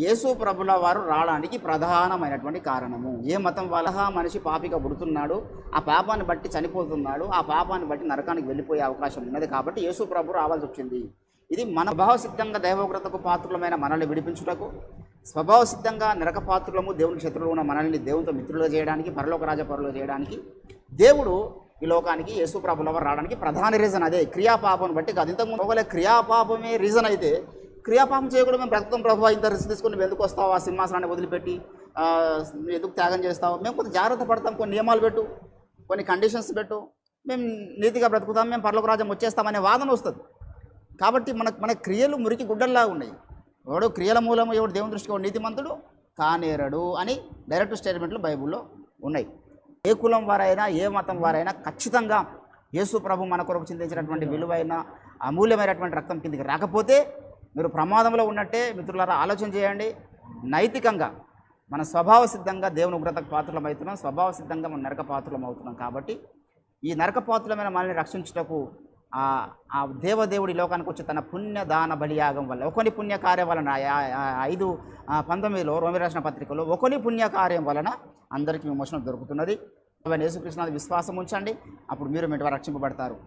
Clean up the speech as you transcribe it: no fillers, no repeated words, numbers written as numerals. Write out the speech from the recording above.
యేసు ప్రభుల వారు రావడానికి ప్రధానమైనటువంటి కారణము. ఏ మతం వల్ల మనిషి పాపిగా పుడుతున్నాడు, ఆ పాపాన్ని బట్టి చనిపోతున్నాడు, ఆ పాపాన్ని బట్టి నరకానికి వెళ్ళిపోయే అవకాశం ఉన్నది. కాబట్టి యేసు ప్రభు రావాల్సి వచ్చింది. ఇది మన స్వభావసిద్ధంగా దైవోగ్రతకు పాత్రులమైన మనల్ని విడిపించుటకు, స్వభావసిద్ధంగా నరక పాత్రులము దేవునికి శత్రువులు ఉన్న మనల్ని దేవునితో మిత్రులుగా చేయడానికి, పరలోక రాజపరులుగా చేయడానికి దేవుడు ఈ లోకానికి యేసు ప్రభుల వారు రావడానికి ప్రధాన రీజన్ అదే. క్రియాపాపం బట్టి కాదు. ఇంతకుముందు ఒకవేళ క్రియాపాపమే రీజన్ అయితే క్రియాపాపం చేయకూడదు. మేము బ్రతుకుతాం ప్రభు, ఇంత రిస్క్ తీసుకుని నువ్వు ఎందుకు వస్తావు, ఆ సింహాసనాన్ని వదిలిపెట్టి ఎందుకు త్యాగం చేస్తావు, మేము కొంచెం జాగ్రత్త పడతాం, కొన్ని నియమాలు పెట్టు, కొన్ని కండిషన్స్ పెట్టు, మేము నీతిగా బ్రతుకుతాం, మేము పరలోక రాజ్యం వచ్చేస్తామనే వాదన వస్తుంది. కాబట్టి మన క్రియలు మురికి గుడ్డల్లా ఉన్నాయి. ఎవడు క్రియల మూలము ఎవడు దేవుని దృష్టికి నీతిమంతుడు కానేరడు అని డైరెక్ట్ స్టేట్మెంట్లు బైబిల్లో ఉన్నాయి. ఏ కులం వారైనా, ఏ మతం వారైనా ఖచ్చితంగా యేసు ప్రభు మన కొరకు చిందించినటువంటి విలువైన అమూల్యమైనటువంటి రక్తం కిందికి రాకపోతే మీరు ప్రమాదంలో ఉన్నట్టే. మిత్రులారా, ఆలోచన చేయండి. నైతికంగా మన స్వభావ సిద్ధంగా దేవుని ఉగ్రతకు పాత్రలం అవుతున్నాం, స్వభావ సిద్ధంగా మన నరక పాత్రలం అవుతున్నాం. కాబట్టి ఈ నరక పాత్రలమైన మనల్ని రక్షించుటకు ఆ దేవదేవుడి లోకానికి వచ్చి తన పుణ్యదాన బలియాగం వల్ల, ఒకని పుణ్యకార్యం వలన 5:19 రోమి రాసిన పత్రికలో ఒకని పుణ్యకార్యం వలన అందరికీ విమోచన దొరుకుతున్నది. యేసుక్రీస్తు విశ్వాసం ఉంచండి, అప్పుడు మీరు రక్షింపబడతారు.